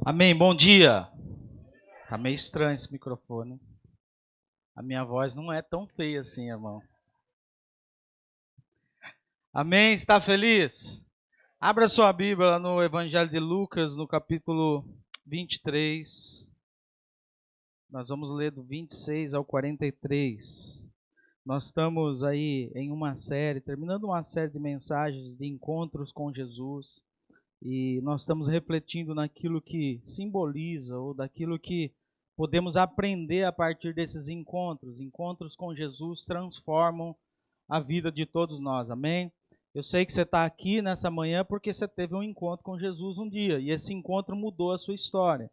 Amém, bom dia. Tá meio estranho esse microfone. A minha voz não é tão feia assim, irmão. Amém, está feliz? Abra sua Bíblia lá no Evangelho de Lucas, no capítulo 23. Nós vamos ler do 26 ao 43. Nós estamos aí em uma série, terminando uma série de mensagens de encontros com Jesus. E nós estamos refletindo naquilo que simboliza ou daquilo que podemos aprender a partir desses encontros. Encontros com Jesus transformam a vida de todos nós, amém? Eu sei que você está aqui nessa manhã porque você teve um encontro com Jesus um dia e esse encontro mudou a sua história.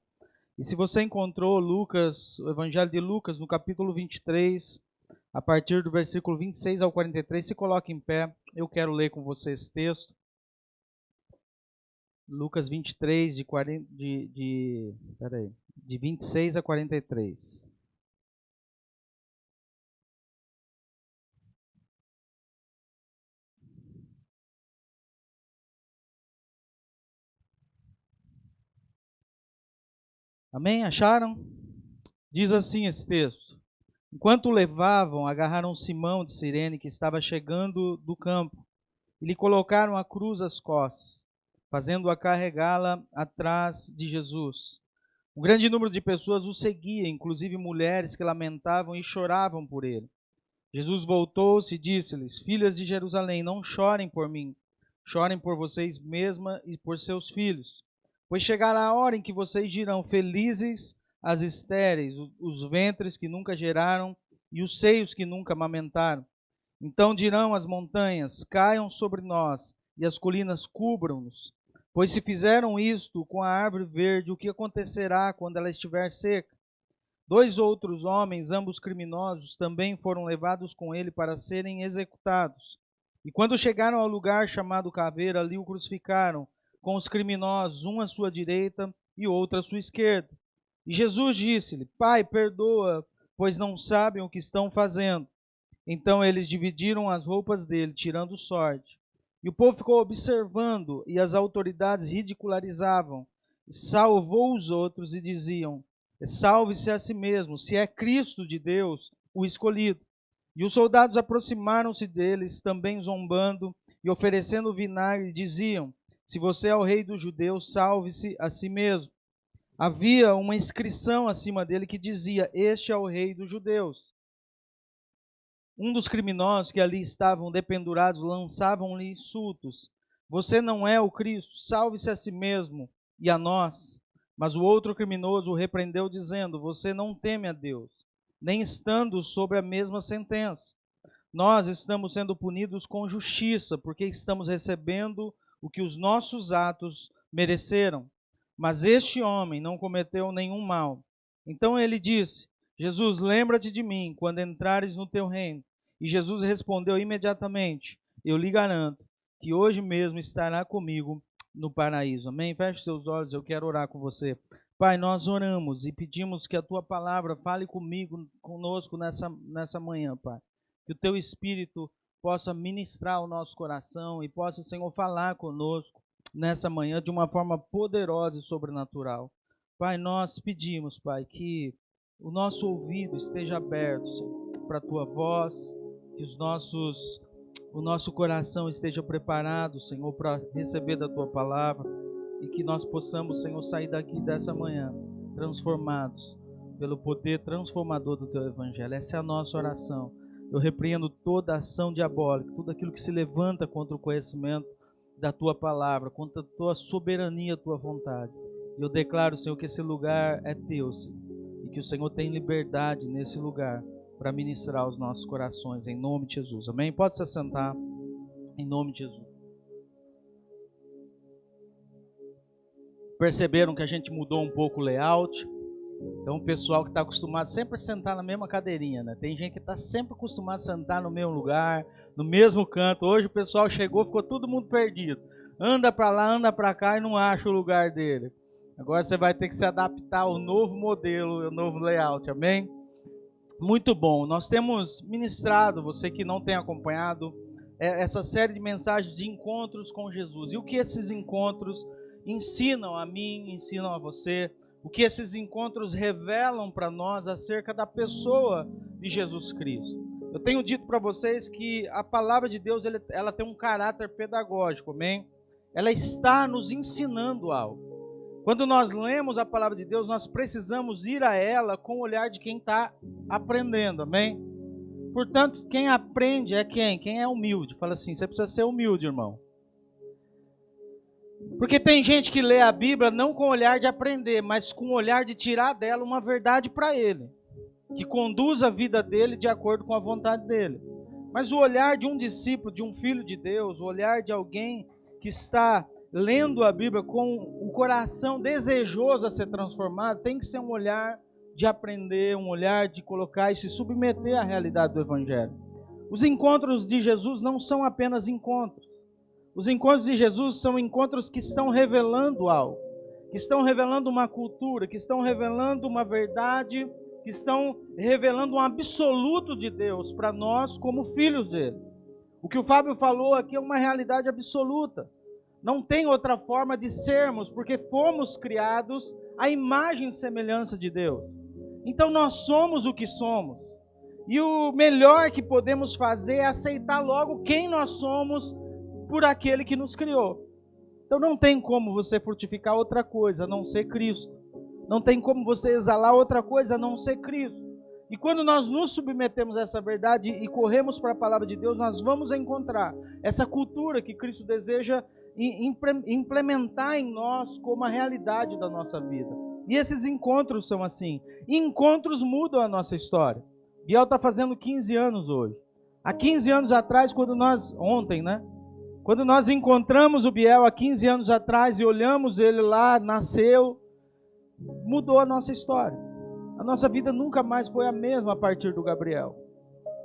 E se você encontrou Lucas, o Evangelho de Lucas, no capítulo 23, a partir do versículo 26 ao 43, se coloque em pé, eu quero ler com você esse texto. Lucas 23, de 26 a 43. Amém? Acharam? Diz assim esse texto. Enquanto o levavam, agarraram Simão de Cirene, que estava chegando do campo, e lhe colocaram a cruz às costas, fazendo-a carregá-la atrás de Jesus. Um grande número de pessoas o seguia, inclusive mulheres que lamentavam e choravam por ele. Jesus voltou-se e disse-lhes: Filhas de Jerusalém, não chorem por mim, chorem por vocês mesmas e por seus filhos. Pois chegará a hora em que vocês dirão: Felizes as estéreis, os ventres que nunca geraram e os seios que nunca amamentaram. Então dirão as montanhas: Caiam sobre nós, e as colinas cubram-nos. Pois se fizeram isto com a árvore verde, o que acontecerá quando ela estiver seca? 2 outros homens, ambos criminosos, também foram levados com ele para serem executados. E quando chegaram ao lugar chamado Caveira, ali o crucificaram, com os criminosos, um à sua direita e outro à sua esquerda. E Jesus disse-lhe: Pai, perdoa, pois não sabem o que estão fazendo. Então eles dividiram as roupas dele, tirando sorte. E o povo ficou observando, e as autoridades ridicularizavam. Salvou os outros e diziam: Salve-se a si mesmo, se é Cristo de Deus, o escolhido. E os soldados aproximaram-se deles, também zombando e oferecendo vinagre, diziam: Se você é o rei dos judeus, salve-se a si mesmo. Havia uma inscrição acima dele que dizia: Este é o rei dos judeus. Um dos criminosos que ali estavam dependurados lançavam-lhe insultos: Você não é o Cristo, salve-se a si mesmo e a nós. Mas o outro criminoso o repreendeu, dizendo: Você não teme a Deus, nem estando sobre a mesma sentença. Nós estamos sendo punidos com justiça, porque estamos recebendo o que os nossos atos mereceram. Mas este homem não cometeu nenhum mal. Então ele disse: Jesus, lembra-te de mim quando entrares no teu reino. E Jesus respondeu imediatamente: Eu lhe garanto que hoje mesmo estará comigo no paraíso. Amém? Feche seus olhos, eu quero orar com você. Pai, nós oramos e pedimos que a tua palavra fale conosco nessa manhã, Pai. Que o teu Espírito possa ministrar o nosso coração e possa, Senhor, falar conosco nessa manhã de uma forma poderosa e sobrenatural. Pai, nós pedimos, Pai, que o nosso ouvido esteja aberto, Senhor, para a tua voz, que o nosso coração esteja preparado, Senhor, para receber da tua palavra e que nós possamos, Senhor, sair daqui dessa manhã transformados pelo poder transformador do teu evangelho. Essa é a nossa oração. Eu repreendo toda ação diabólica, tudo aquilo que se levanta contra o conhecimento da tua palavra, contra a tua soberania, a tua vontade. E eu declaro, Senhor, que esse lugar é teu, Senhor, e que o Senhor tem liberdade nesse lugar para ministrar os nossos corações, em nome de Jesus. Amém? Pode se assentar, em nome de Jesus. Perceberam que a gente mudou um pouco o layout? Então o pessoal que está acostumado sempre a sentar na mesma cadeirinha, né? Tem gente que está sempre acostumado a sentar no mesmo lugar, no mesmo canto. Hoje o pessoal chegou, ficou todo mundo perdido. Anda para lá, anda para cá e não acha o lugar dele. Agora você vai ter que se adaptar ao novo modelo, ao novo layout, amém? Muito bom. Nós temos ministrado, você que não tem acompanhado, essa série de mensagens de encontros com Jesus. E o que esses encontros ensinam a mim, ensinam a você, o que esses encontros revelam para nós acerca da pessoa de Jesus Cristo. Eu tenho dito para vocês que a palavra de Deus ela tem um caráter pedagógico, amém? Ela está nos ensinando algo. Quando nós lemos a palavra de Deus, nós precisamos ir a ela com o olhar de quem está aprendendo, amém? Portanto, quem aprende é quem? Quem é humilde. Fala assim, você precisa ser humilde, irmão. Porque tem gente que lê a Bíblia não com o olhar de aprender, mas com o olhar de tirar dela uma verdade para ele, que conduz a vida dele de acordo com a vontade dele. Mas o olhar de um discípulo, de um filho de Deus, o olhar de alguém que está lendo a Bíblia com o coração desejoso a ser transformado, tem que ser um olhar de aprender, um olhar de colocar e se submeter à realidade do Evangelho. Os encontros de Jesus não são apenas encontros. Os encontros de Jesus são encontros que estão revelando algo, que estão revelando uma cultura, que estão revelando uma verdade, que estão revelando um absoluto de Deus para nós como filhos dele. O que o Fábio falou aqui é uma realidade absoluta. Não tem outra forma de sermos, porque fomos criados à imagem e semelhança de Deus. Então nós somos o que somos. E o melhor que podemos fazer é aceitar logo quem nós somos por aquele que nos criou. Então não tem como você frutificar outra coisa a não ser Cristo. Não tem como você exalar outra coisa a não ser Cristo. E quando nós nos submetemos a essa verdade e corremos para a palavra de Deus, nós vamos encontrar essa cultura que Cristo deseja implementar em nós como a realidade da nossa vida. E esses encontros são assim. E encontros mudam a nossa história. Biel está fazendo 15 anos hoje. Há 15 anos atrás, ontem, né? Quando nós encontramos o Biel há 15 anos atrás e olhamos ele lá, nasceu, mudou a nossa história. A nossa vida nunca mais foi a mesma a partir do Gabriel.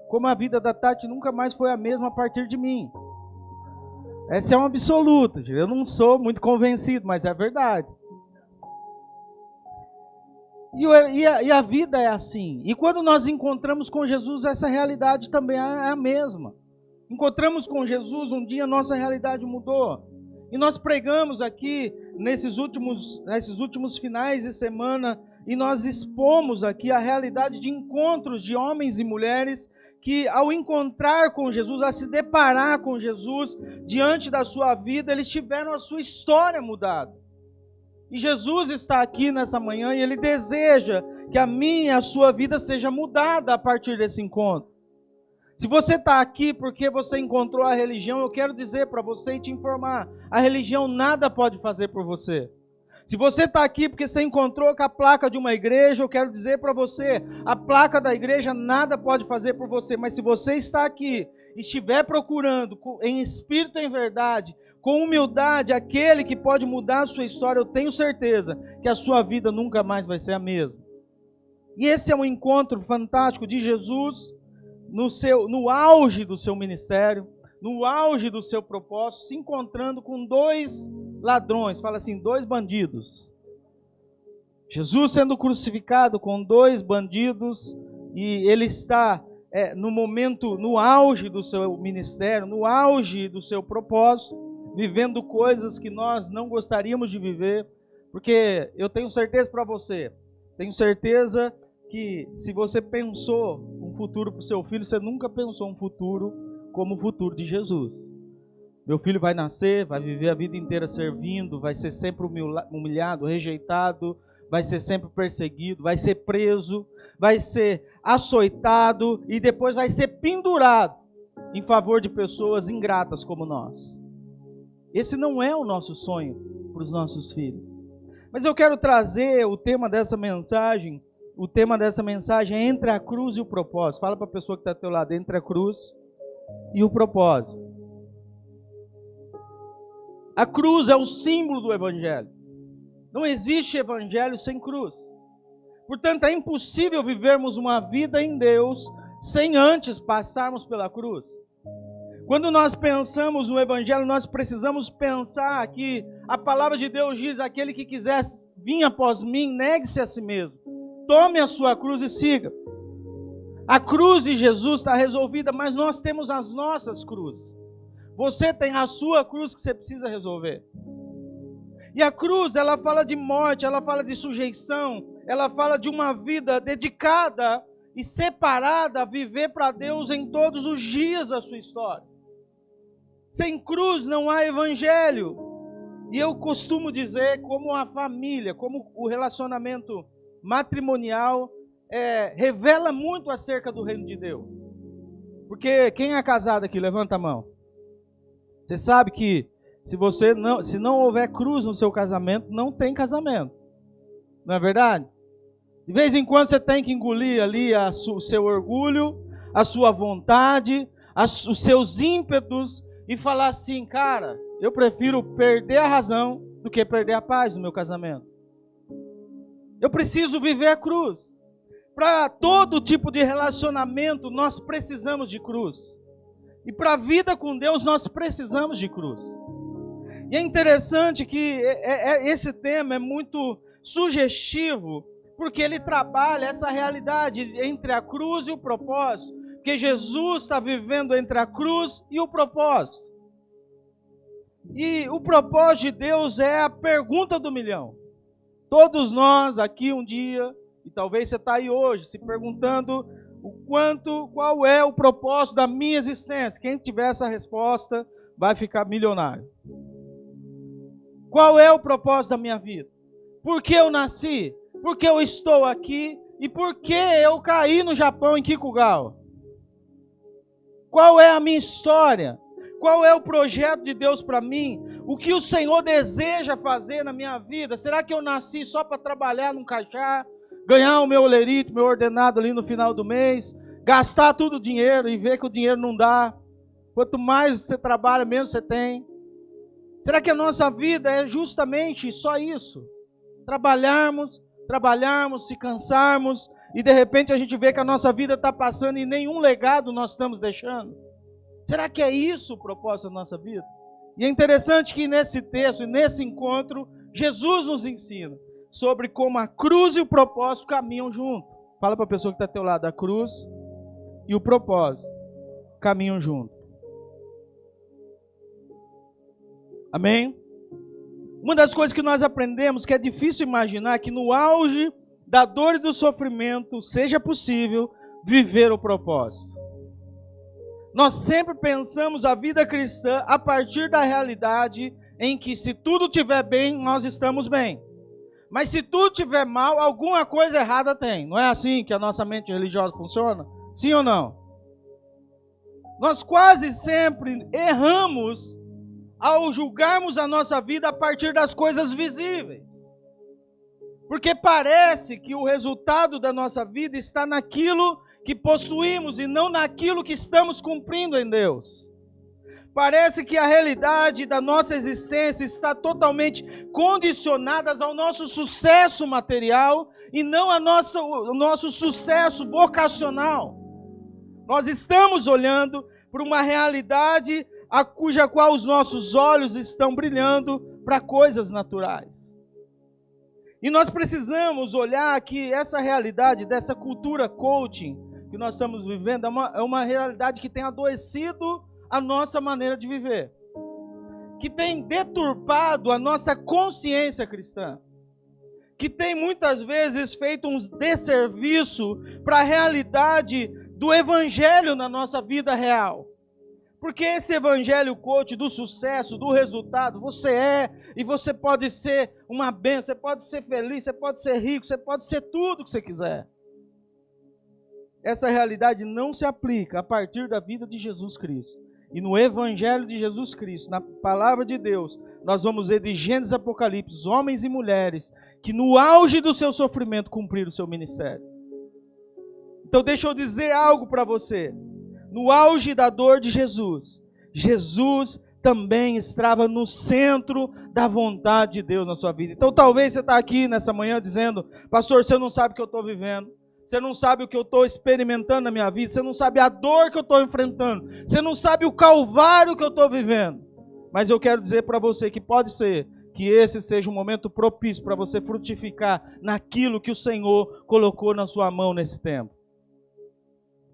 Como a vida da Tati nunca mais foi a mesma a partir de mim. Essa é uma absoluta. Eu não sou muito convencido, mas é verdade. E a vida é assim. E quando nós encontramos com Jesus, essa realidade também é a mesma. Encontramos com Jesus, um dia nossa realidade mudou. E nós pregamos aqui, nesses últimos finais de semana, e nós expomos aqui a realidade de encontros de homens e mulheres que, ao encontrar com Jesus, a se deparar com Jesus, diante da sua vida, eles tiveram a sua história mudada. E Jesus está aqui nessa manhã e Ele deseja que a minha e a sua vida seja mudada a partir desse encontro. Se você está aqui porque você encontrou a religião, eu quero dizer para você e te informar, a religião nada pode fazer por você. Se você está aqui porque você encontrou com a placa de uma igreja, eu quero dizer para você, a placa da igreja nada pode fazer por você, mas se você está aqui e estiver procurando em espírito e em verdade, com humildade, aquele que pode mudar a sua história, eu tenho certeza que a sua vida nunca mais vai ser a mesma. E esse é um encontro fantástico de Jesus no auge do seu ministério, no auge do seu propósito, se encontrando com dois ladrões, fala assim, dois bandidos. Jesus sendo crucificado com dois bandidos, e ele está no momento, no auge do seu ministério, no auge do seu propósito, vivendo coisas que nós não gostaríamos de viver, porque eu tenho certeza para você, tenho certeza que se você pensou um futuro para o seu filho, você nunca pensou um futuro como o futuro de Jesus. Meu filho vai nascer, vai viver a vida inteira servindo, vai ser sempre humilhado, rejeitado, vai ser sempre perseguido, vai ser preso, vai ser açoitado e depois vai ser pendurado em favor de pessoas ingratas como nós. Esse não é o nosso sonho para os nossos filhos. Mas eu quero trazer o tema dessa mensagem. O tema dessa mensagem é entre a cruz e o propósito. Fala para a pessoa que está ao teu lado, entre a cruz e o propósito. A cruz é o símbolo do Evangelho. Não existe Evangelho sem cruz. Portanto, é impossível vivermos uma vida em Deus sem antes passarmos pela cruz. Quando nós pensamos no Evangelho, nós precisamos pensar que a palavra de Deus diz, aquele que quiser vir após mim, negue-se a si mesmo. Tome a sua cruz e siga. A cruz de Jesus está resolvida, mas nós temos as nossas cruzes. Você tem a sua cruz que você precisa resolver. E a cruz, ela fala de morte, ela fala de sujeição, ela fala de uma vida dedicada e separada a viver para Deus em todos os dias da sua história. Sem cruz não há evangelho. E eu costumo dizer como a família, como o relacionamento matrimonial revela muito acerca do reino de Deus. Porque quem é casado aqui, levanta a mão. Você sabe que se não houver cruz no seu casamento, não tem casamento. Não é verdade? De vez em quando você tem que engolir ali o seu orgulho, a sua vontade, os seus ímpetos e falar assim, cara, eu prefiro perder a razão do que perder a paz no meu casamento. Eu preciso viver a cruz. Para todo tipo de relacionamento, nós precisamos de cruz. E para a vida com Deus, nós precisamos de cruz. E é interessante que esse tema é muito sugestivo, porque ele trabalha essa realidade entre a cruz e o propósito. Porque Jesus está vivendo entre a cruz e o propósito. E o propósito de Deus é a pergunta do milhão. Todos nós aqui um dia, e talvez você está aí hoje, se perguntando qual é o propósito da minha existência. Quem tiver essa resposta vai ficar milionário. Qual é o propósito da minha vida? Por que eu nasci? Por que eu estou aqui? E por que eu caí no Japão, em Kikugawa? Qual é a minha história? Qual é o projeto de Deus para mim? O que o Senhor deseja fazer na minha vida? Será que eu nasci só para trabalhar num caixa, ganhar o meu olerito, meu ordenado ali no final do mês, gastar tudo o dinheiro e ver que o dinheiro não dá? Quanto mais você trabalha, menos você tem. Será que a nossa vida é justamente só isso? Trabalharmos, se cansarmos e de repente a gente vê que a nossa vida está passando e nenhum legado nós estamos deixando? Será que é isso o propósito da nossa vida? E é interessante que nesse texto e nesse encontro, Jesus nos ensina sobre como a cruz e o propósito caminham junto. Fala para a pessoa que está ao teu lado, a cruz e o propósito caminham junto. Amém? Uma das coisas que nós aprendemos que é difícil imaginar que no auge da dor e do sofrimento seja possível viver o propósito. Nós sempre pensamos a vida cristã a partir da realidade em que se tudo estiver bem, nós estamos bem. Mas se tudo estiver mal, alguma coisa errada tem. Não é assim que a nossa mente religiosa funciona? Sim ou não? Nós quase sempre erramos ao julgarmos a nossa vida a partir das coisas visíveis. Porque parece que o resultado da nossa vida está naquilo que possuímos e não naquilo que estamos cumprindo em Deus. Parece que a realidade da nossa existência está totalmente condicionada ao nosso sucesso material e não ao nosso sucesso vocacional. Nós estamos olhando para uma realidade a cuja qual os nossos olhos estão brilhando para coisas naturais. E nós precisamos olhar que essa realidade dessa cultura coaching que nós estamos vivendo é uma realidade que tem adoecido a nossa maneira de viver, que tem deturpado a nossa consciência cristã, que tem muitas vezes feito um desserviço para a realidade do evangelho na nossa vida real. Porque esse evangelho coach do sucesso, do resultado, você é e você pode ser uma bênção, você pode ser feliz, você pode ser rico, você pode ser tudo que você quiser. Essa realidade não se aplica a partir da vida de Jesus Cristo. E no evangelho de Jesus Cristo, na palavra de Deus, nós vamos ver de Gênesis e Apocalipse, homens e mulheres que no auge do seu sofrimento cumpriram o seu ministério. Então deixa eu dizer algo para você. No auge da dor de Jesus, Jesus também estava no centro da vontade de Deus na sua vida. Então talvez você está aqui nessa manhã dizendo, pastor, você não sabe o que eu estou vivendo, você não sabe o que eu estou experimentando na minha vida, você não sabe a dor que eu estou enfrentando, você não sabe o calvário que eu estou vivendo. Mas eu quero dizer para você que pode ser que esse seja um momento propício para você frutificar naquilo que o Senhor colocou na sua mão nesse tempo.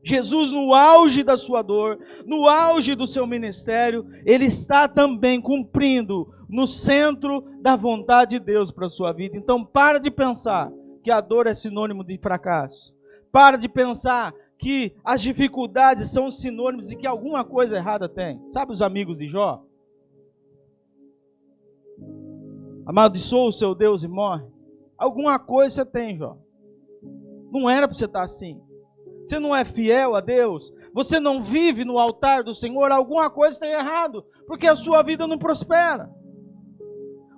Jesus, no auge da sua dor, no auge do seu ministério, Ele está também cumprindo no centro da vontade de Deus para a sua vida. Então, para de pensar que a dor é sinônimo de fracasso. Para de pensar que as dificuldades são sinônimos de que alguma coisa errada tem. Sabe os amigos de Jó? Amaldiçoa o seu Deus e morre. Alguma coisa você tem, Jó. Não era para você estar assim. Você não é fiel a Deus. Você não vive no altar do Senhor. Alguma coisa tem errado. Porque a sua vida não prospera.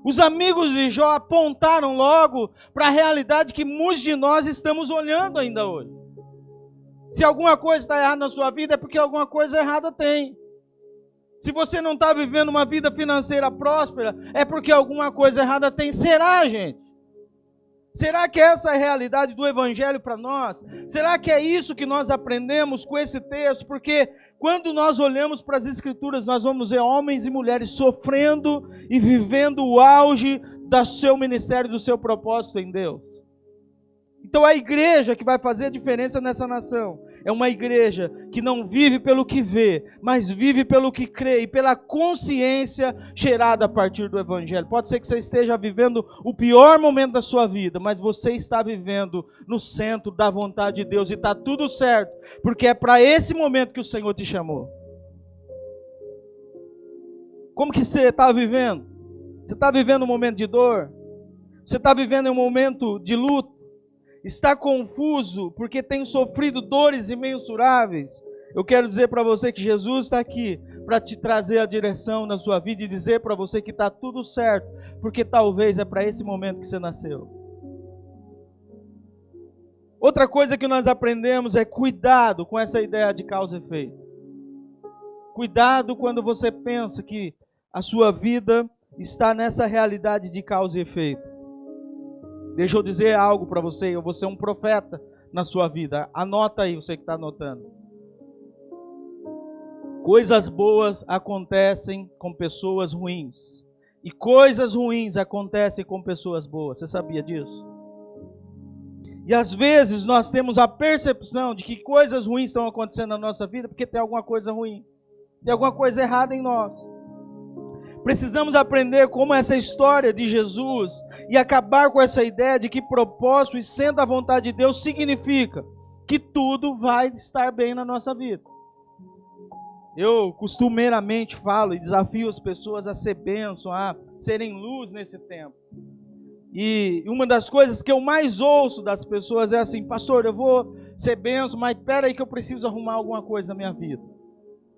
Os amigos de Jó apontaram logo para a realidade que muitos de nós estamos olhando ainda hoje. Se alguma coisa está errada na sua vida, é porque alguma coisa errada tem. Se você não está vivendo uma vida financeira próspera, é porque alguma coisa errada tem. Será, gente? Será que essa é a realidade do Evangelho para nós? Será que é isso que nós aprendemos com esse texto? Porque quando nós olhamos para as Escrituras, nós vamos ver homens e mulheres sofrendo e vivendo o auge do seu ministério, do seu propósito em Deus. Então a igreja que vai fazer a diferença nessa nação é uma igreja que não vive pelo que vê, mas vive pelo que crê e pela consciência gerada a partir do Evangelho. Pode ser que você esteja vivendo o pior momento da sua vida, mas você está vivendo no centro da vontade de Deus e está tudo certo, porque é para esse momento que o Senhor te chamou. Como que você está vivendo? Você está vivendo um momento de dor? Você está vivendo um momento de luto? Está confuso porque tem sofrido dores imensuráveis? Eu quero dizer para você que Jesus está aqui para te trazer a direção na sua vida e dizer para você que está tudo certo, porque talvez é para esse momento que você nasceu. Outra coisa que nós aprendemos é cuidado com essa ideia de causa e efeito. Cuidado quando você pensa que a sua vida está nessa realidade de causa e efeito. Deixa eu dizer algo para você, eu vou ser um profeta na sua vida. Anota aí, você que está anotando. Coisas boas acontecem com pessoas ruins. E coisas ruins acontecem com pessoas boas. Você sabia disso? E às vezes nós temos a percepção de que coisas ruins estão acontecendo na nossa vida porque tem alguma coisa ruim. Tem alguma coisa errada em nós. Precisamos aprender como essa história de Jesus e acabar com essa ideia de que propósito e sendo a vontade de Deus significa que tudo vai estar bem na nossa vida. Eu costumeiramente falo e desafio as pessoas a ser bênção, a serem luz nesse tempo. E uma das coisas que eu mais ouço das pessoas é assim: pastor, eu vou ser bênção, mas espera aí que eu preciso arrumar alguma coisa na minha vida.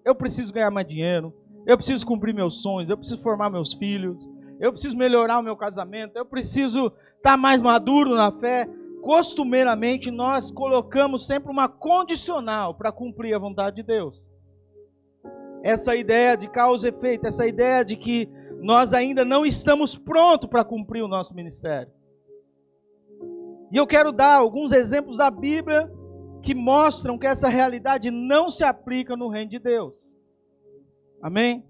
Eu preciso ganhar mais dinheiro. Eu preciso cumprir meus sonhos, eu preciso formar meus filhos, eu preciso melhorar o meu casamento, eu preciso estar mais maduro na fé. Costumeiramente, nós colocamos sempre uma condicional para cumprir a vontade de Deus. Essa ideia de causa e efeito, essa ideia de que nós ainda não estamos prontos para cumprir o nosso ministério. E eu quero dar alguns exemplos da Bíblia que mostram que essa realidade não se aplica no reino de Deus. Amém?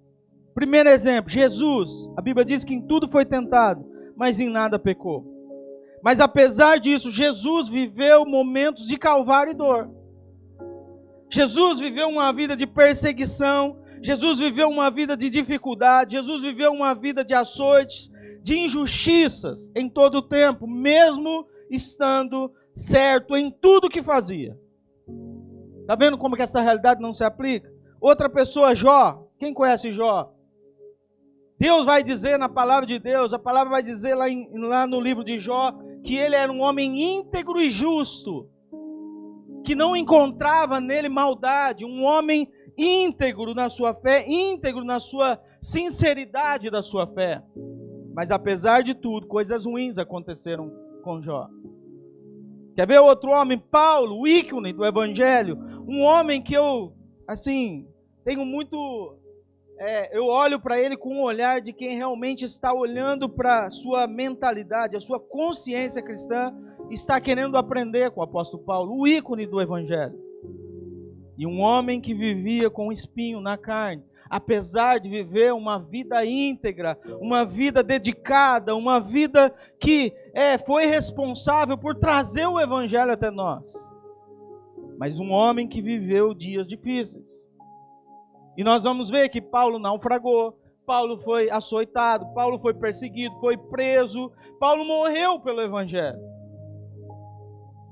Primeiro exemplo, Jesus. A Bíblia diz que em tudo foi tentado, mas em nada pecou. Mas apesar disso, Jesus viveu momentos de calvário e dor. Jesus viveu uma vida de perseguição. Jesus viveu uma vida de dificuldade. Jesus viveu uma vida de açoites, de injustiças em todo o tempo, mesmo estando certo em tudo que fazia. Está vendo como que essa realidade não se aplica? Outra pessoa, Jó. Quem conhece Jó? Deus vai dizer na palavra de Deus, a palavra vai dizer lá no livro de Jó, que ele era um homem íntegro e justo, que não encontrava nele maldade, um homem íntegro na sua fé, íntegro na sua sinceridade da sua fé. Mas apesar de tudo, coisas ruins aconteceram com Jó. Quer ver outro homem? Paulo, o ícone do Evangelho, um homem que eu, assim, tenho muito... eu olho para ele com um olhar de quem realmente está olhando para a sua mentalidade, a sua consciência cristã, está querendo aprender com o apóstolo Paulo, o ícone do Evangelho. E um homem que vivia com um espinho na carne, apesar de viver uma vida íntegra, uma vida dedicada, uma vida que foi responsável por trazer o Evangelho até nós. mas um homem que viveu dias difíceis. E nós vamos ver que Paulo naufragou, Paulo foi açoitado, Paulo foi perseguido, foi preso, Paulo morreu pelo Evangelho.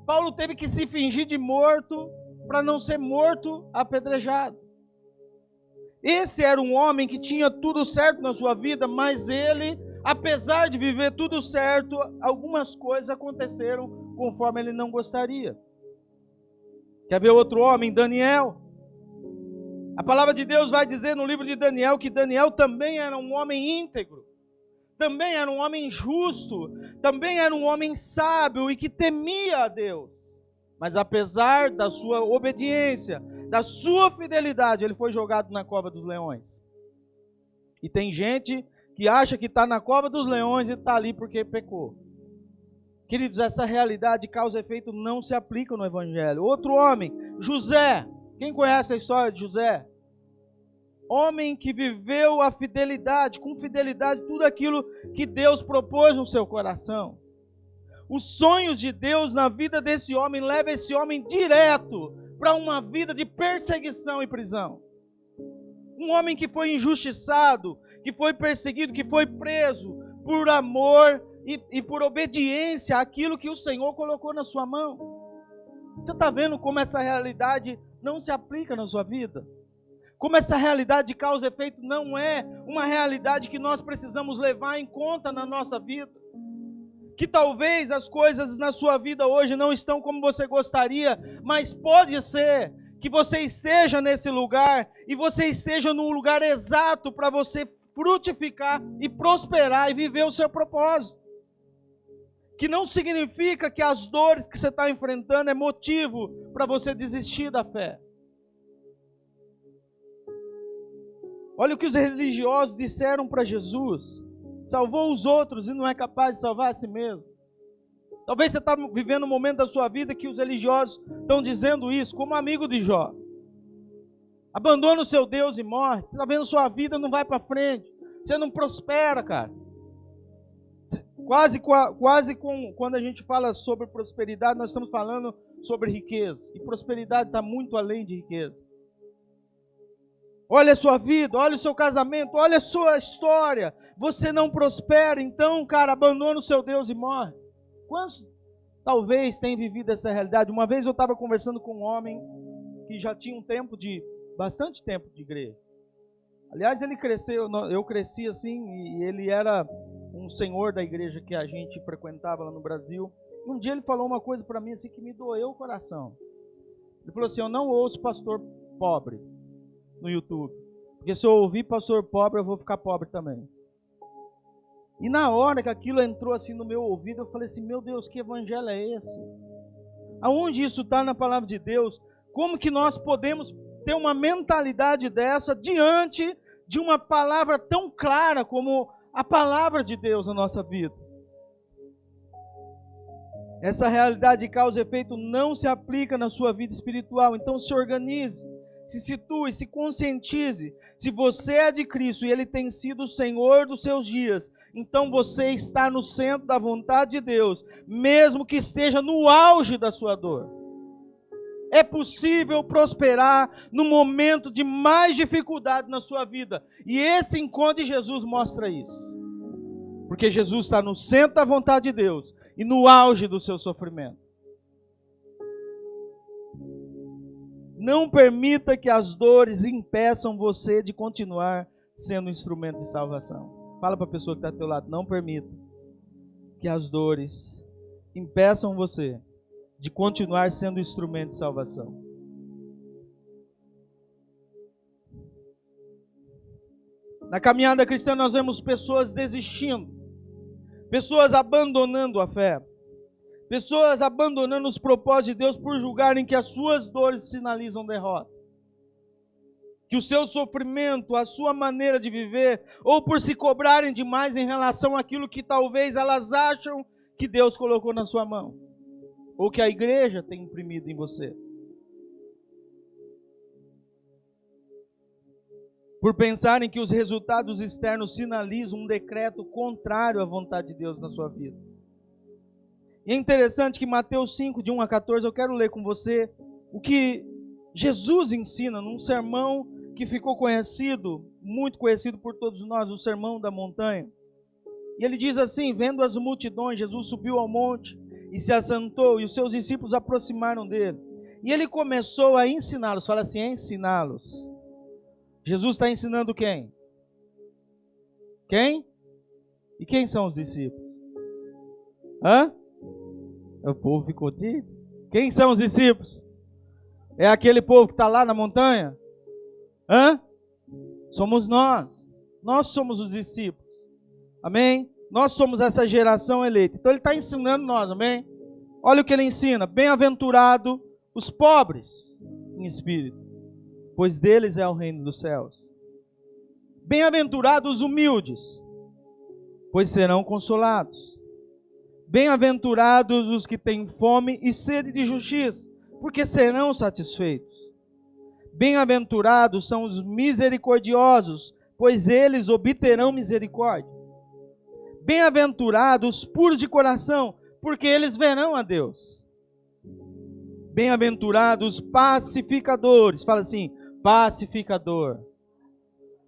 Paulo teve que se fingir de morto para não ser morto apedrejado. Esse era um homem que tinha tudo certo na sua vida, mas ele, apesar de viver tudo certo, algumas coisas aconteceram conforme ele não gostaria. Quer ver outro homem, Daniel? A palavra de Deus vai dizer no livro de Daniel que Daniel também era um homem íntegro, também era um homem justo, também era um homem sábio e que temia a Deus. Mas apesar da sua obediência, da sua fidelidade, ele foi jogado na cova dos leões. E tem gente que acha que está na cova dos leões e está ali porque pecou. Queridos, essa realidade de causa e efeito não se aplica no Evangelho. Outro homem, José. Quem conhece a história de José? Homem que viveu a fidelidade, com fidelidade, tudo aquilo que Deus propôs no seu coração. Os sonhos de Deus na vida desse homem levam esse homem direto para uma vida de perseguição e prisão. Um homem que foi injustiçado, que foi perseguido, que foi preso por amor e por obediência àquilo que o Senhor colocou na sua mão. Você está vendo como essa realidade não se aplica na sua vida? Como essa realidade de causa e efeito não é uma realidade que nós precisamos levar em conta na nossa vida? Que talvez as coisas na sua vida hoje não estão como você gostaria, mas pode ser que você esteja nesse lugar e você esteja no lugar exato para você frutificar e prosperar e viver o seu propósito. Que não significa que as dores que você está enfrentando é motivo para você desistir da fé. Olha o que os religiosos disseram para Jesus. Salvou os outros e não é capaz de salvar a si mesmo. Talvez você está vivendo um momento da sua vida que os religiosos estão dizendo isso, como amigo de Jó. Abandona o seu Deus e morre. Você está vendo sua vida não vai para frente. Você não prospera, cara. Quase quando a gente fala sobre prosperidade, nós estamos falando sobre riqueza. E prosperidade está muito além de riqueza. Olha a sua vida, olha o seu casamento, olha a sua história. Você não prospera, então, cara, abandona o seu Deus e morre. Quantos talvez tenham vivido essa realidade? Uma vez eu estava conversando com um homem que já tinha bastante tempo de igreja. Aliás, ele cresceu, eu cresci assim, e ele era um senhor da igreja que a gente frequentava lá no Brasil. E um dia ele falou uma coisa para mim assim que me doeu o coração. Ele falou assim: eu não ouço pastor pobre no YouTube, porque se eu ouvir pastor pobre, eu vou ficar pobre também. E na hora que aquilo entrou assim no meu ouvido, eu falei assim: meu Deus, que evangelho é esse? Aonde isso está na palavra de Deus? Como que nós podemos ter uma mentalidade dessa diante de uma palavra tão clara como a palavra de Deus na nossa vida? Essa realidade de causa e efeito não se aplica na sua vida espiritual. Então se organize, se situe, se conscientize. Se você é de Cristo e Ele tem sido o Senhor dos seus dias, então você está no centro da vontade de Deus, mesmo que esteja no auge da sua dor. É possível prosperar no momento de mais dificuldade na sua vida. E esse encontro de Jesus mostra isso. Porque Jesus está no centro da vontade de Deus e no auge do seu sofrimento. Não permita que as dores impeçam você de continuar sendo um instrumento de salvação. Fala para a pessoa que está ao teu lado: não permita que as dores impeçam você de continuar sendo um instrumento de salvação. Na caminhada cristã nós vemos pessoas desistindo, pessoas abandonando a fé, pessoas abandonando os propósitos de Deus por julgarem que as suas dores sinalizam derrota, que o seu sofrimento, a sua maneira de viver, ou por se cobrarem demais em relação àquilo que talvez elas acham que Deus colocou na sua mão, ou que a igreja tem imprimido em você. Por pensarem que os resultados externos sinalizam um decreto contrário à vontade de Deus na sua vida. E é interessante que Mateus 5, de 1 a 14, eu quero ler com você o que Jesus ensina num sermão que ficou conhecido, muito conhecido por todos nós, o Sermão da Montanha. E ele diz assim: vendo as multidões, Jesus subiu ao monte e se assentou, e os seus discípulos aproximaram dele. E ele começou a ensiná-los. Fala assim: ensiná-los. Jesus está ensinando quem? Quem? E quem são os discípulos? Hã? O povo ficou tímido. Quem são os discípulos? É aquele povo que está lá na montanha? Hã? Somos nós. Nós somos os discípulos. Amém? Nós somos essa geração eleita. Então ele está ensinando nós, amém? Olha o que ele ensina: bem-aventurado os pobres em espírito, pois deles é o reino dos céus. Bem-aventurados os humildes, pois serão consolados. Bem-aventurados os que têm fome e sede de justiça, porque serão satisfeitos. Bem-aventurados são os misericordiosos, pois eles obterão misericórdia. Bem-aventurados os puros de coração, porque eles verão a Deus. Bem-aventurados os pacificadores. Fala assim: pacificador.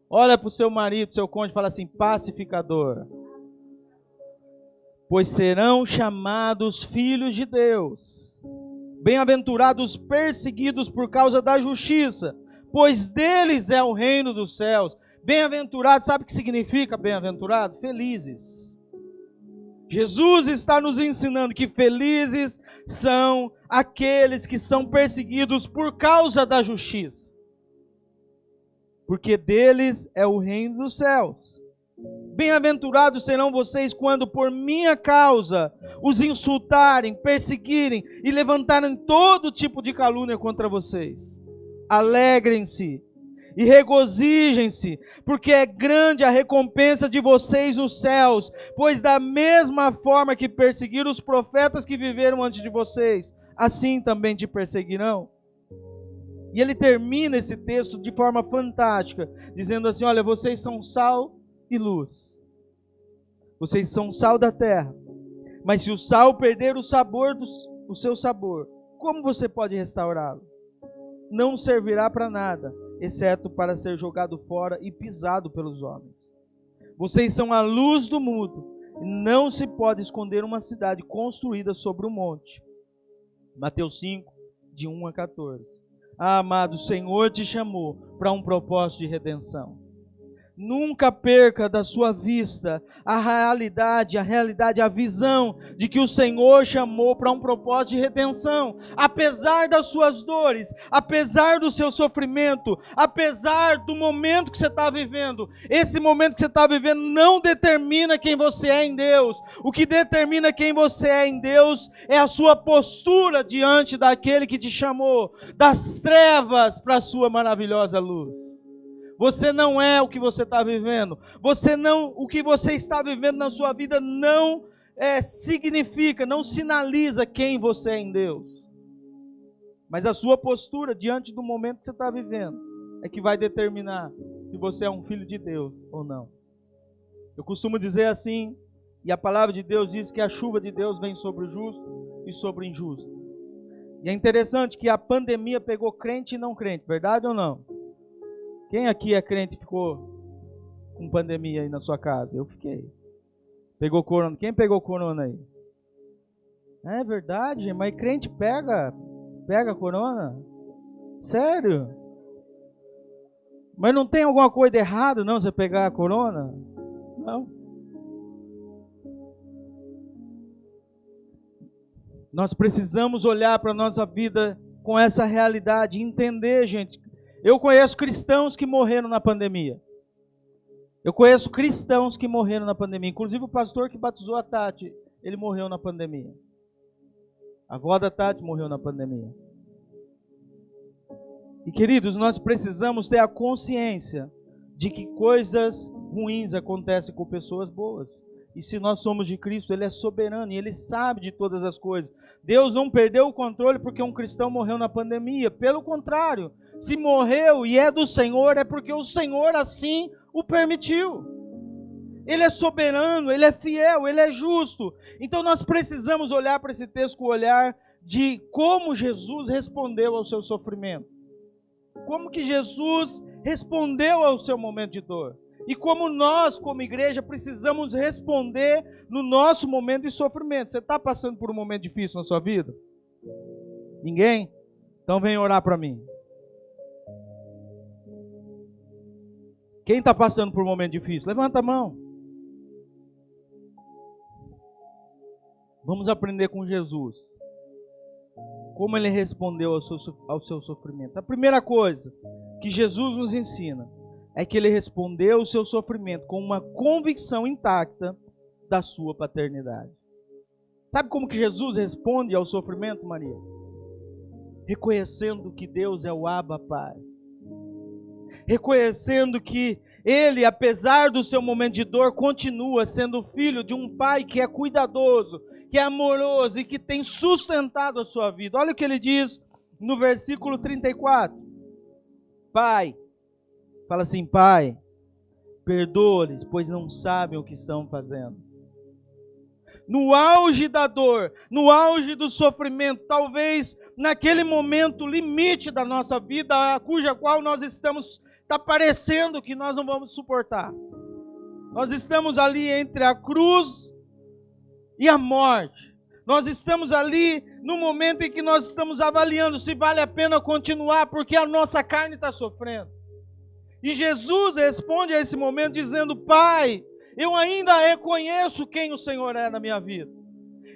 Olha para o seu marido, seu cônjuge, fala assim: pacificador. Pois serão chamados filhos de Deus. Bem-aventurados os perseguidos por causa da justiça, pois deles é o reino dos céus. Bem-aventurado, sabe o que significa bem-aventurado? Felizes. Jesus está nos ensinando que felizes são aqueles que são perseguidos por causa da justiça, porque deles é o reino dos céus. Bem-aventurados serão vocês quando por minha causa os insultarem, perseguirem e levantarem todo tipo de calúnia contra vocês. Alegrem-se e regozijem-se, porque é grande a recompensa de vocês nos céus, pois da mesma forma que perseguiram os profetas que viveram antes de vocês, assim também te perseguirão. E ele termina esse texto de forma fantástica, dizendo assim: olha, vocês são sal e luz. Vocês são sal da terra. Mas se o sal perder o seu sabor, como você pode restaurá-lo? Não servirá para nada, exceto para ser jogado fora e pisado pelos homens. Vocês são a luz do mundo. Não se pode esconder uma cidade construída sobre um monte. Mateus 5, de 1 a 14. Ah, amado, o Senhor te chamou para um propósito de redenção. Nunca perca da sua vista a realidade, a visão de que o Senhor chamou para um propósito de redenção. Apesar das suas dores, apesar do seu sofrimento, apesar do momento que você está vivendo, esse momento que você está vivendo não determina quem você é em Deus. O que determina quem você é em Deus é a sua postura diante daquele que te chamou das trevas para a sua maravilhosa luz. Você não é o que você está vivendo. O que você está vivendo na sua vida não significa, não sinaliza quem você é em Deus. Mas a sua postura diante do momento que você está vivendo é que vai determinar se você é um filho de Deus ou não. Eu costumo dizer assim, e a palavra de Deus diz que a chuva de Deus vem sobre o justo e sobre o injusto. E é interessante que a pandemia pegou crente e não crente, verdade ou não? Quem aqui é crente e ficou com pandemia aí na sua casa? Eu fiquei. Pegou corona. Quem pegou corona aí? É verdade, mas crente pega corona? Sério? Mas não tem alguma coisa errada não você pegar a corona? Não. Nós precisamos olhar para a nossa vida com essa realidade, entender, gente. Eu conheço cristãos que morreram na pandemia. Inclusive o pastor que batizou a Tati, ele morreu na pandemia. A avó da Tati morreu na pandemia. E queridos, nós precisamos ter a consciência de que coisas ruins acontecem com pessoas boas. E se nós somos de Cristo, Ele é soberano e Ele sabe de todas as coisas. Deus não perdeu o controle porque um cristão morreu na pandemia. Pelo contrário, se morreu e é do Senhor, é porque o Senhor assim o permitiu. Ele é soberano, Ele é fiel, Ele é justo. Então nós precisamos olhar para esse texto com o olhar de como Jesus respondeu ao seu sofrimento. Como que Jesus respondeu ao seu momento de dor. E como nós, como igreja, precisamos responder no nosso momento de sofrimento. Você está passando por um momento difícil na sua vida? Ninguém? Então vem orar para mim. Quem está passando por um momento difícil? Levanta a mão. Vamos aprender com Jesus. Como ele respondeu ao seu sofrimento. A primeira coisa que Jesus nos ensina é que ele respondeu o seu sofrimento com uma convicção intacta da sua paternidade. Sabe como que Jesus responde ao sofrimento, Maria? Reconhecendo que Deus é o Abba Pai. Reconhecendo que ele, apesar do seu momento de dor, continua sendo filho de um pai que é cuidadoso, que é amoroso e que tem sustentado a sua vida. Olha o que ele diz no versículo 34. Pai, fala assim, Pai, perdoa-lhes, pois não sabem o que estão fazendo. No auge da dor, no auge do sofrimento, talvez naquele momento limite da nossa vida, cuja qual nós estamos, está parecendo que nós não vamos suportar. Nós estamos ali entre a cruz e a morte. Nós estamos ali no momento em que nós estamos avaliando se vale a pena continuar, porque a nossa carne está sofrendo. E Jesus responde a esse momento dizendo, Pai, eu ainda reconheço quem o Senhor é na minha vida.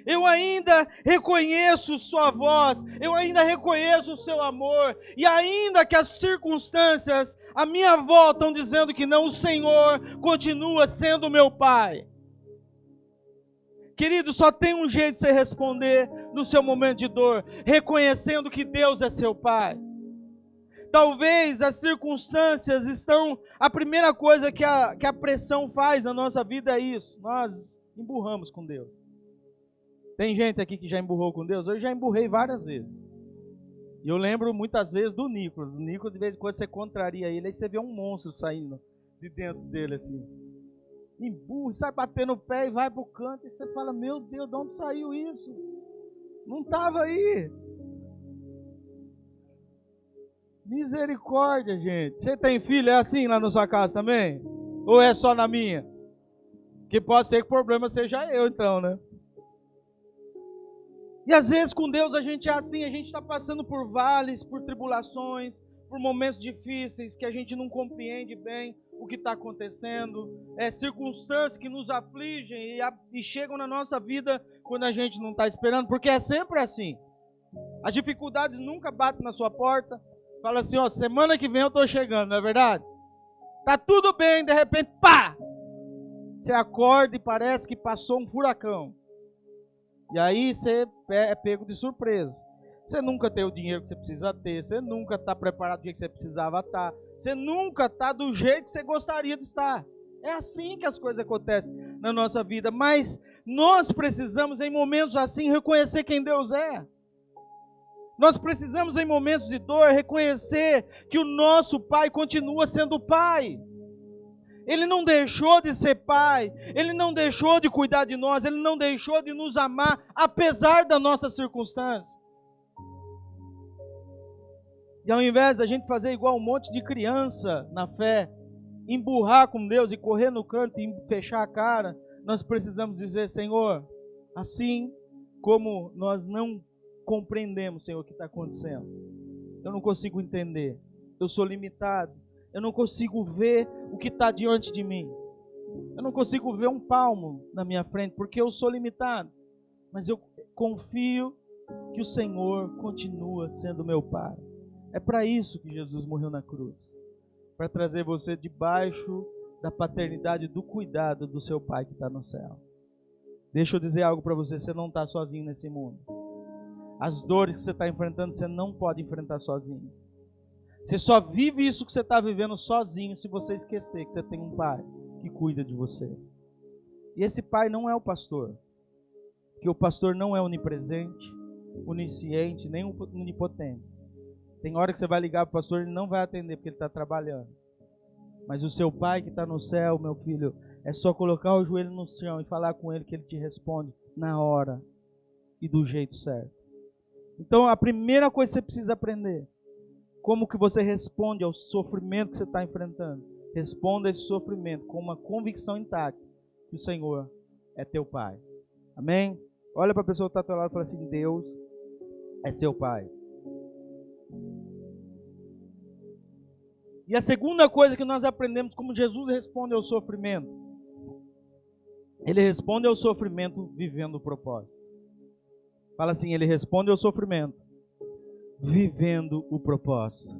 Eu ainda reconheço sua voz, eu ainda reconheço o seu amor, e ainda que as circunstâncias à minha volta estão dizendo que não, o Senhor continua sendo meu Pai. Querido, só tem um jeito de você responder no seu momento de dor, reconhecendo que Deus é seu Pai. Talvez as circunstâncias estão... A primeira coisa que a pressão faz na nossa vida é isso. Nós emburramos com Deus. Tem gente aqui que já emburrou com Deus? Eu já emburrei várias vezes. E eu lembro muitas vezes do Nicolas. O Nicolas, de vez em quando, você contraria ele, aí você vê um monstro saindo de dentro dele assim. Emburra, sai batendo o pé e vai pro canto. E você fala, meu Deus, de onde saiu isso? Não estava aí. Misericórdia, gente. Você tem filho? É assim lá na sua casa também? Ou é só na minha? Que pode ser que o problema seja eu, então, né? E às vezes com Deus a gente é assim, a gente está passando por vales, por tribulações, por momentos difíceis que a gente não compreende bem o que está acontecendo, circunstâncias que nos afligem e chegam na nossa vida quando a gente não está esperando, porque é sempre assim. As dificuldades nunca batem na sua porta, fala assim, ó, semana que vem eu estou chegando, não é verdade? Tá tudo bem, de repente, pá! Você acorda e parece que passou um furacão. E aí você é pego de surpresa. Você nunca tem o dinheiro que você precisa ter, você nunca está preparado do jeito que você precisava estar, você nunca está do jeito que você gostaria de estar. É assim que as coisas acontecem na nossa vida, mas nós precisamos em momentos assim reconhecer quem Deus é. Nós precisamos em momentos de dor reconhecer que o nosso Pai continua sendo Pai. Ele não deixou de ser Pai, Ele não deixou de cuidar de nós, Ele não deixou de nos amar, apesar da nossa circunstância. E ao invés da gente fazer igual um monte de criança na fé, emburrar com Deus e correr no canto e fechar a cara, nós precisamos dizer, Senhor, assim como nós não compreendemos, Senhor, o que está acontecendo, eu não consigo entender, eu sou limitado, eu não consigo ver o que está diante de mim. Eu não consigo ver um palmo na minha frente, porque eu sou limitado. Mas eu confio que o Senhor continua sendo meu Pai. É para isso que Jesus morreu na cruz. Para trazer você debaixo da paternidade, do cuidado do seu Pai que está no céu. Deixa eu dizer algo para você, você não está sozinho nesse mundo. As dores que você está enfrentando, você não pode enfrentar sozinho. Você só vive isso que você está vivendo sozinho se você esquecer que você tem um Pai que cuida de você. E esse Pai não é o pastor. Porque o pastor não é onipresente, onisciente, nem onipotente. Tem hora que você vai ligar para o pastor e ele não vai atender porque ele está trabalhando. Mas o seu Pai que está no céu, meu filho, é só colocar o joelho no chão e falar com ele que ele te responde na hora e do jeito certo. Então, a primeira coisa que você precisa aprender, como que você responde ao sofrimento que você está enfrentando. Responda esse sofrimento com uma convicção intacta que o Senhor é teu Pai. Amém? Olha para a pessoa que está ao teu lado e fala assim: Deus é seu Pai. E a segunda coisa que nós aprendemos como Jesus responde ao sofrimento. Ele responde ao sofrimento vivendo o propósito. Fala assim, ele responde ao sofrimento vivendo o propósito.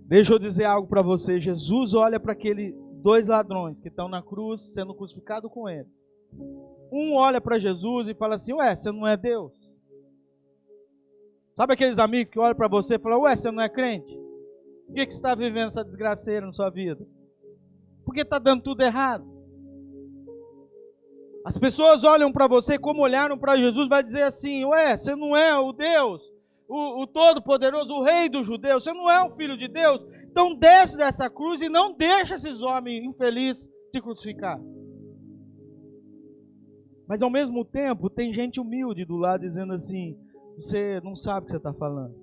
Deixa eu dizer algo para você. Jesus olha para aqueles 2 ladrões que estão na cruz, sendo crucificados com ele. Um olha para Jesus e fala assim: ué, você não é Deus? Sabe aqueles amigos que olham para você e falam: ué, você não é crente? Por que você está vivendo essa desgraceira na sua vida? Por que está dando tudo errado? As pessoas olham para você como olharam para Jesus, vai dizer assim: ué, você não é o Deus, o Todo-Poderoso, o Rei dos Judeus, você não é um filho de Deus? Então desce dessa cruz e não deixa esses homens infelizes te crucificar. Mas ao mesmo tempo, tem gente humilde do lado dizendo assim: você não sabe o que você está falando.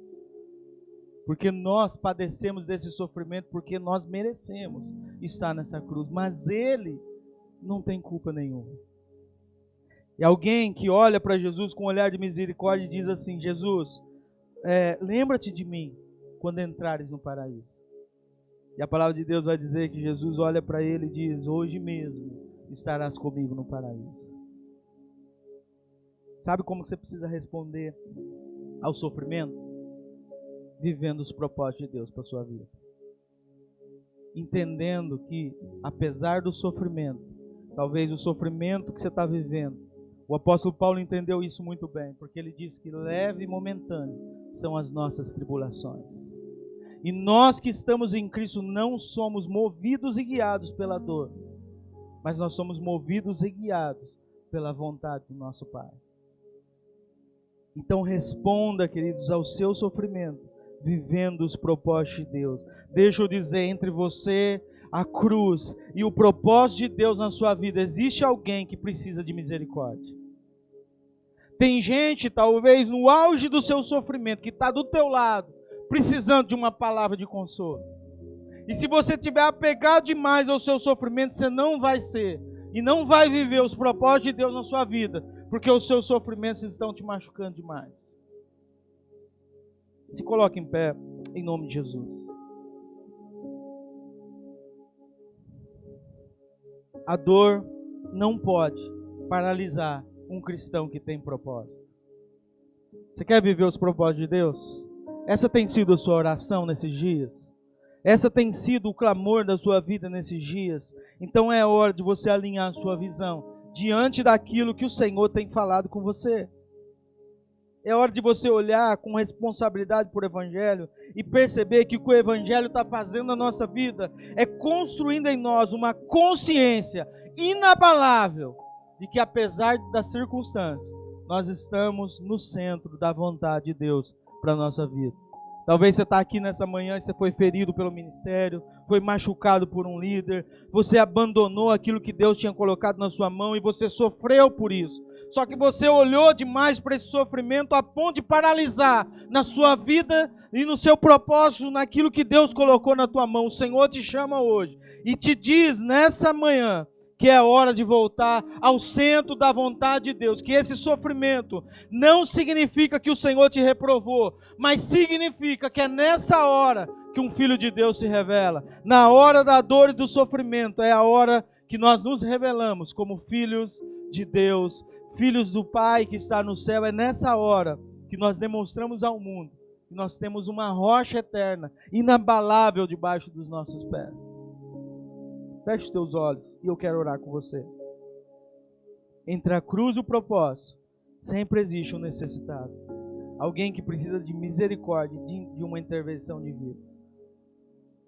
Porque nós padecemos desse sofrimento, porque nós merecemos estar nessa cruz. Mas ele não tem culpa nenhuma. E alguém que olha para Jesus com um olhar de misericórdia e diz assim: Jesus, lembra-te de mim quando entrares no paraíso. E a palavra de Deus vai dizer que Jesus olha para ele e diz: hoje mesmo estarás comigo no paraíso. Sabe como você precisa responder ao sofrimento? Vivendo os propósitos de Deus para a sua vida. Entendendo que, apesar do sofrimento, talvez o sofrimento que você está vivendo, o apóstolo Paulo entendeu isso muito bem, porque ele diz que leve e momentâneo são as nossas tribulações. E nós que estamos em Cristo não somos movidos e guiados pela dor, mas nós somos movidos e guiados pela vontade do nosso Pai. Então responda, queridos, ao seu sofrimento, vivendo os propósitos de Deus. Deixa eu dizer, entre você, a cruz e o propósito de Deus na sua vida, existe alguém que precisa de misericórdia. Tem gente, talvez no auge do seu sofrimento, que está do teu lado, precisando de uma palavra de consolo. E se você estiver apegado demais ao seu sofrimento, você não vai ser e não vai viver os propósitos de Deus na sua vida, porque os seus sofrimentos estão te machucando demais. Se coloque em pé, em nome de Jesus. A dor não pode paralisar um cristão que tem propósito. Você quer viver os propósitos de Deus? Essa tem sido a sua oração nesses dias? Essa tem sido o clamor da sua vida nesses dias? Então é hora de você alinhar a sua visão diante daquilo que o Senhor tem falado com você. É hora de você olhar com responsabilidade por Evangelho e perceber que o que o Evangelho está fazendo na nossa vida é construindo em nós uma consciência inabalável de que, apesar das circunstâncias, nós estamos no centro da vontade de Deus para a nossa vida. Talvez você está aqui nessa manhã e você foi ferido pelo ministério, foi machucado por um líder, você abandonou aquilo que Deus tinha colocado na sua mão e você sofreu por isso. Só que você olhou demais para esse sofrimento a ponto de paralisar na sua vida e no seu propósito, naquilo que Deus colocou na tua mão. O Senhor te chama hoje e te diz nessa manhã que é hora de voltar ao centro da vontade de Deus, que esse sofrimento não significa que o Senhor te reprovou, mas significa que é nessa hora que um filho de Deus se revela. Na hora da dor e do sofrimento é a hora que nós nos revelamos como filhos de Deus, filhos do Pai que está no céu. É nessa hora que nós demonstramos ao mundo que nós temos uma rocha eterna, inabalável debaixo dos nossos pés. Feche os teus olhos e eu quero orar com você. Entre a cruz e o propósito, sempre existe um necessitado. Alguém que precisa de misericórdia, de uma intervenção divina.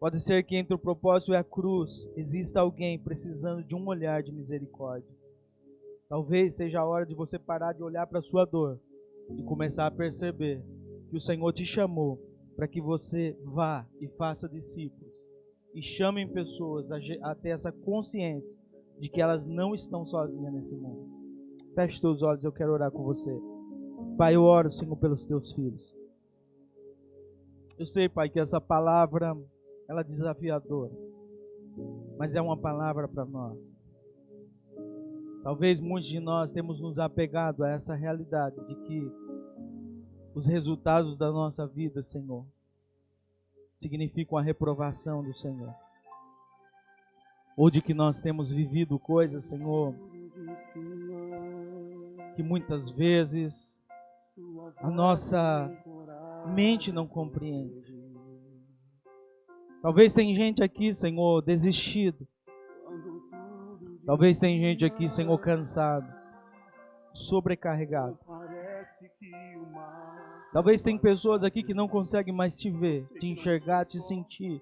Pode ser que entre o propósito e a cruz, exista alguém precisando de um olhar de misericórdia. Talvez seja a hora de você parar de olhar para a sua dor e começar a perceber que o Senhor te chamou para que você vá e faça discípulos e chamem pessoas a ter essa consciência de que elas não estão sozinhas nesse mundo. Feche teus olhos, eu quero orar com você. Pai, eu oro, Senhor, pelos teus filhos. Eu sei, Pai, que essa palavra, ela é desafiadora, mas é uma palavra para nós. Talvez muitos de nós temos nos apegado a essa realidade de que os resultados da nossa vida, Senhor, significam a reprovação do Senhor. Ou de que nós temos vivido coisas, Senhor, que muitas vezes a nossa mente não compreende. Talvez tem gente aqui, Senhor, desistido. Talvez tem gente aqui, Senhor, cansado, sobrecarregado. Talvez tem pessoas aqui que não conseguem mais te ver, te enxergar, te sentir.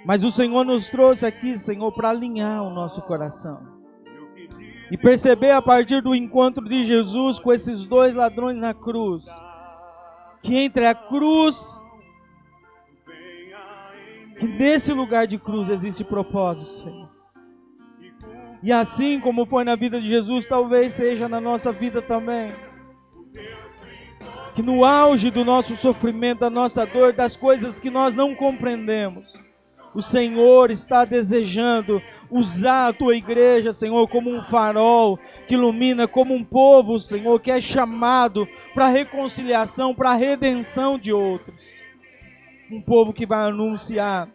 Mas o Senhor nos trouxe aqui, Senhor, para alinhar o nosso coração. E perceber a partir do encontro de Jesus com esses dois ladrões na cruz, que entre a cruz, que nesse lugar de cruz existe propósito, Senhor. E assim como foi na vida de Jesus, talvez seja na nossa vida também. Que no auge do nosso sofrimento, da nossa dor, das coisas que nós não compreendemos, o Senhor está desejando usar a tua igreja, Senhor, como um farol que ilumina, como um povo, Senhor, que é chamado para a reconciliação, para a redenção de outros. Um povo que vai anunciar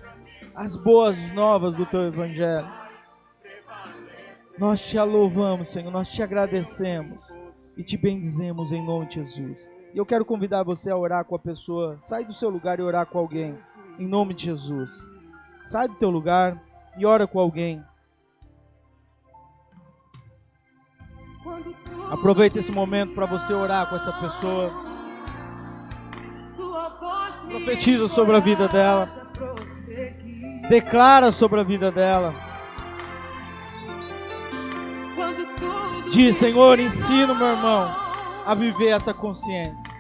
as boas novas do teu evangelho. Nós te louvamos, Senhor, nós te agradecemos e te bendizemos em nome de Jesus. E eu quero convidar você a orar com a pessoa. Sai do seu lugar e orar com alguém, em nome de Jesus. Sai do teu lugar e ora com alguém. Aproveita esse momento para você orar com essa pessoa. Profetiza sobre a vida dela. Declara sobre a vida dela. Diz, Senhor, ensina o meu irmão a viver essa consciência,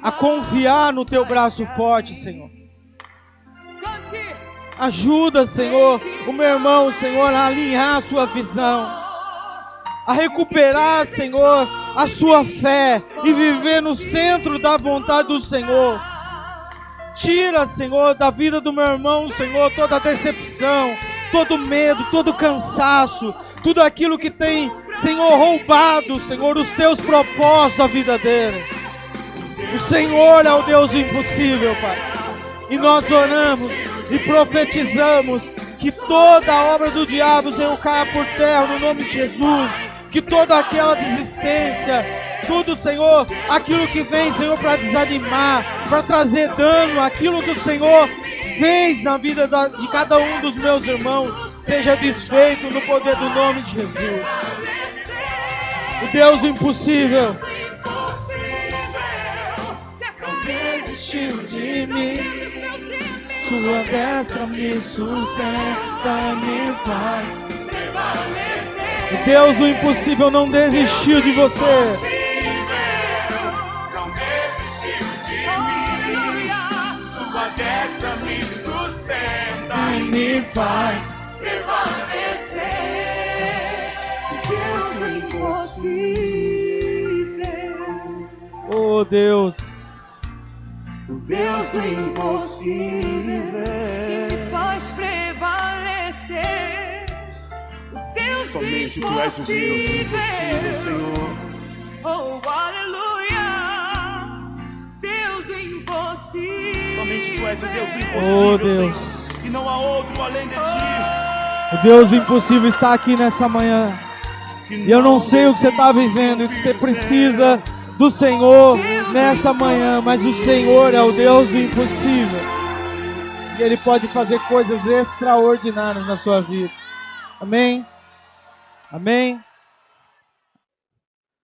a confiar no teu braço forte, Senhor. Ajuda, Senhor, o meu irmão, Senhor, a alinhar a sua visão, a recuperar, Senhor, a sua fé e viver no centro da vontade do Senhor. Tira, Senhor, da vida do meu irmão, Senhor, toda a decepção, todo medo, todo cansaço, tudo aquilo que tem, Senhor, roubado, Senhor, os teus propósitos da vida dele. O Senhor é o Deus impossível, Pai. E nós oramos e profetizamos que toda a obra do diabo, Senhor, caia por terra no nome de Jesus. Que toda aquela desistência, tudo, Senhor, aquilo que vem, Senhor, para desanimar, para trazer dano, aquilo que o Senhor fez na vida de cada um dos meus irmãos, seja desfeito no poder do nome de Jesus. O Deus impossível não desistiu de mim. Sua destra me sustenta, me faz prevalecer. O Deus do impossível não desistiu de você. Não desistiu de mim. Sua destra me sustenta e me faz prevalecer. Deus do impossível. Oh Deus. O Deus do impossível que faz prevalecer. O Deus somente do impossível. Tu és o Deus do impossível, Senhor. Oh, aleluia. Deus do impossível. Somente Tu és o Deus do impossível, oh, Deus. Senhor. E não há outro além de Ti. O Deus do impossível está aqui nessa manhã. E eu não sei o que você está vivendo e o que você precisa do Senhor nessa manhã, mas o Senhor é o Deus do impossível e Ele pode fazer coisas extraordinárias na sua vida. Amém? Amém?